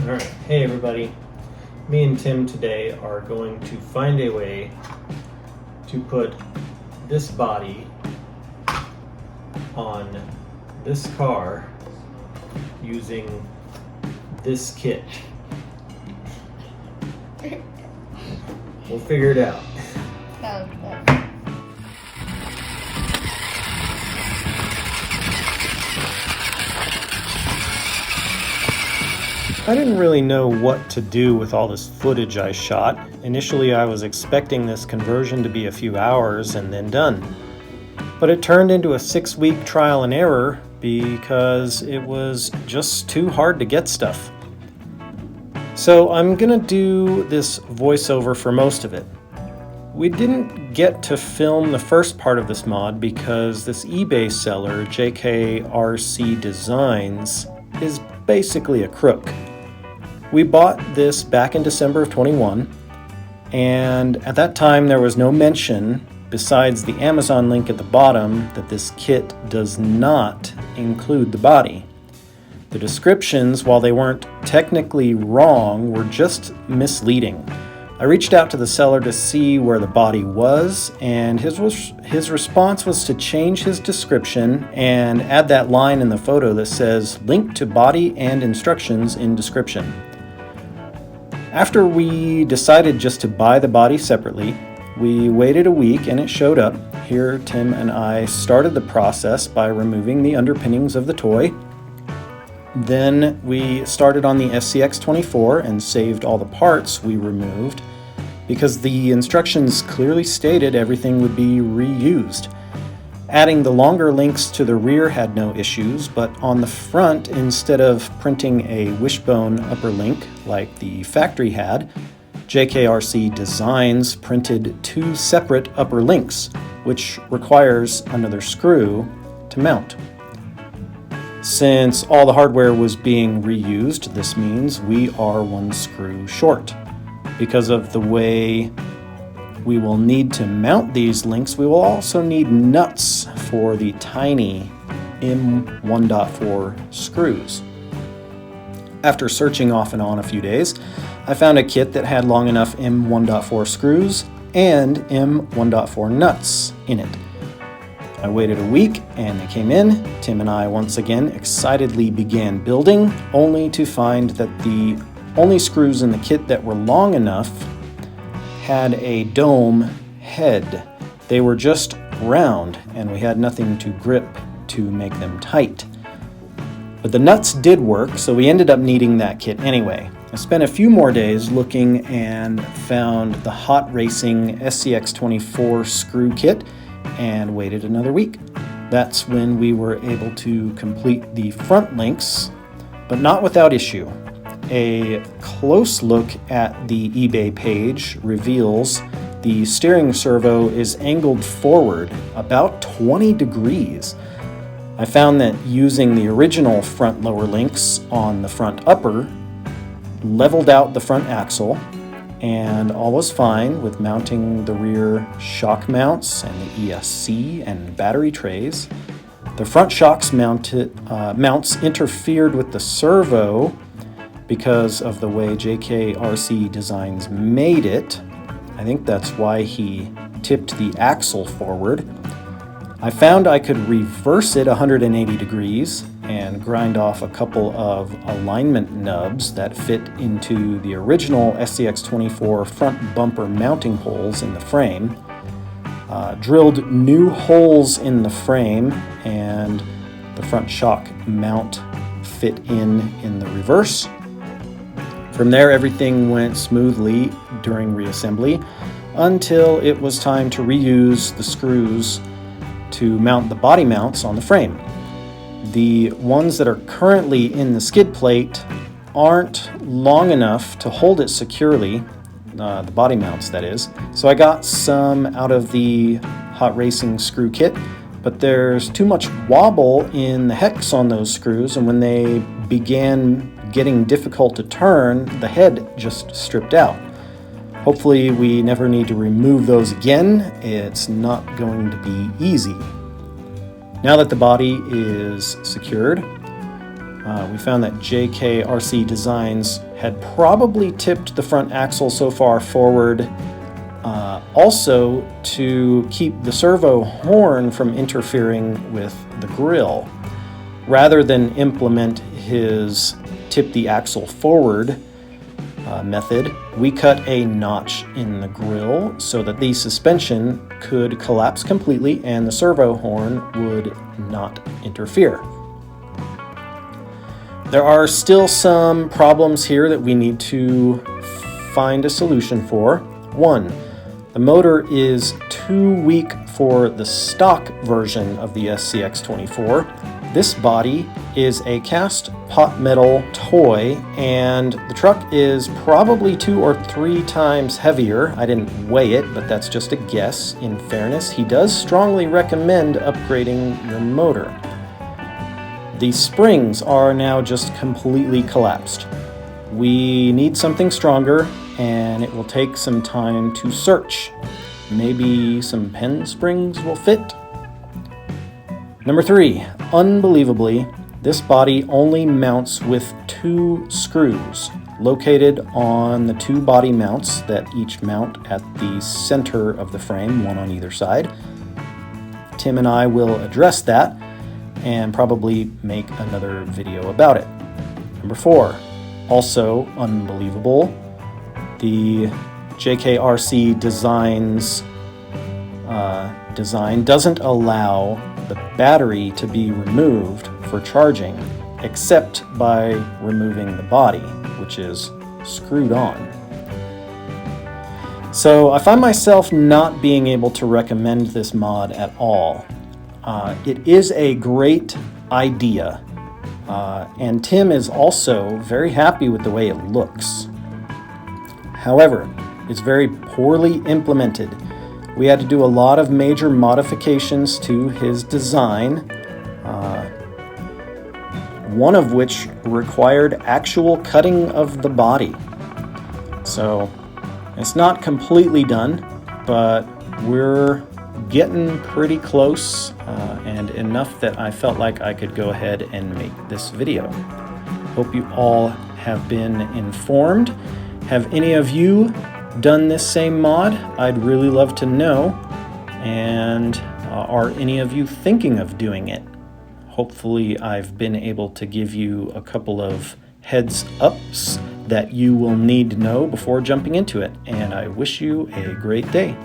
Alright, hey everybody. Me and Tim today are going to find a way to put this body on this car using this kit. We'll figure it out. I didn't really know what to do with all this footage I shot. Initially, I was expecting this conversion to be a few hours and then done. But it turned into a 6-week trial and error because it was just too hard to get stuff. So I'm gonna do this voiceover for most of it. We didn't get to film the first part of this mod because this eBay seller, JKRC Designs, is basically a crook. We bought this back in December of 21, and at that time there was no mention, besides the Amazon link at the bottom, that this kit does not include the body. The descriptions, while they weren't technically wrong, were just misleading. I reached out to the seller to see where the body was, and his response was to change his description and add that line in the photo that says, "Link to body and instructions in description." After we decided just to buy the body separately, we waited a week and it showed up. Here, Tim and I started the process by removing the underpinnings of the toy. Then we started on the SCX24 and saved all the parts we removed because the instructions clearly stated everything would be reused. Adding the longer links to the rear had no issues, but on the front, instead of printing a wishbone upper link like the factory had, JKRC Designs printed 2 separate upper links, which requires another screw to mount. Since all the hardware was being reused, this means we are 1 screw short. Because of the way we will need to mount these links, we will also need nuts for the tiny M1.4 screws. After searching off and on a few days, I found a kit that had long enough M1.4 screws and M1.4 nuts in it. I waited a week and they came in. Tim and I once again excitedly began building, only to find that the only screws in the kit that were long enough had a dome head. They were just round and we had nothing to grip to make them tight. But the nuts did work, so we ended up needing that kit anyway. I spent a few more days looking and found the hot racing SCX24 screw kit and waited another week. That's when we were able to complete the front links, but not without issue. A close look at the eBay page reveals the steering servo is angled forward about 20 degrees. I found that using the original front lower links on the front upper leveled out the front axle, and all was fine with mounting the rear shock mounts and the ESC and battery trays. The front shocks mounts interfered with the servo because of the way JKRC Designs made it. I think that's why he tipped the axle forward. I found I could reverse it 180 degrees and grind off a couple of alignment nubs that fit into the original SCX24 front bumper mounting holes in the frame. Drilled new holes in the frame, and the front shock mount fit in the reverse. From there, everything went smoothly during reassembly until it was time to reuse the screws to mount the body mounts on the frame. The ones that are currently in the skid plate aren't long enough to hold it securely, the body mounts that is, so I got some out of the hot racing screw kit, but there's too much wobble in the hex on those screws, and when they began getting difficult to turn, the head just stripped out. Hopefully we never need to remove those again. It's not going to be easy. Now that the body is secured, We found that JKRC Designs had probably tipped the front axle so far forward also to keep the servo horn from interfering with the grille. Rather than implement his tip the axle forward method, we cut a notch in the grille so that the suspension could collapse completely and the servo horn would not interfere. There are still some problems here that we need to find a solution for. One, the motor is too weak for the stock version of the SCX24. This body is a cast pot metal toy, and the truck is probably 2 or 3 times heavier. I didn't weigh it, but that's just a guess. In fairness, he does strongly recommend upgrading your motor. The springs are now just completely collapsed. We need something stronger, and it will take some time to search. Maybe some pen springs will fit? Number 3, unbelievably, this body only mounts with 2 screws located on the 2 body mounts that each mount at the center of the frame, one on either side. Tim and I will address that and probably make another video about it. Number 4, also unbelievable, the JKRC Designs design doesn't allow the battery to be removed for charging except by removing the body, which is screwed on. So I find myself not being able to recommend this mod at all. It is a great idea, and Tim is also very happy with the way it looks. However, it's very poorly implemented. We had to do a lot of major modifications to his design, one of which required actual cutting of the body. So it's not completely done, but we're getting pretty close, and enough that I felt like I could go ahead and make this video. Hope you all have been informed. Have any of you done this same mod? I'd really love to know. And are any of you thinking of doing it? Hopefully I've been able to give you a couple of heads ups that you will need to know before jumping into it. And I wish you a great day.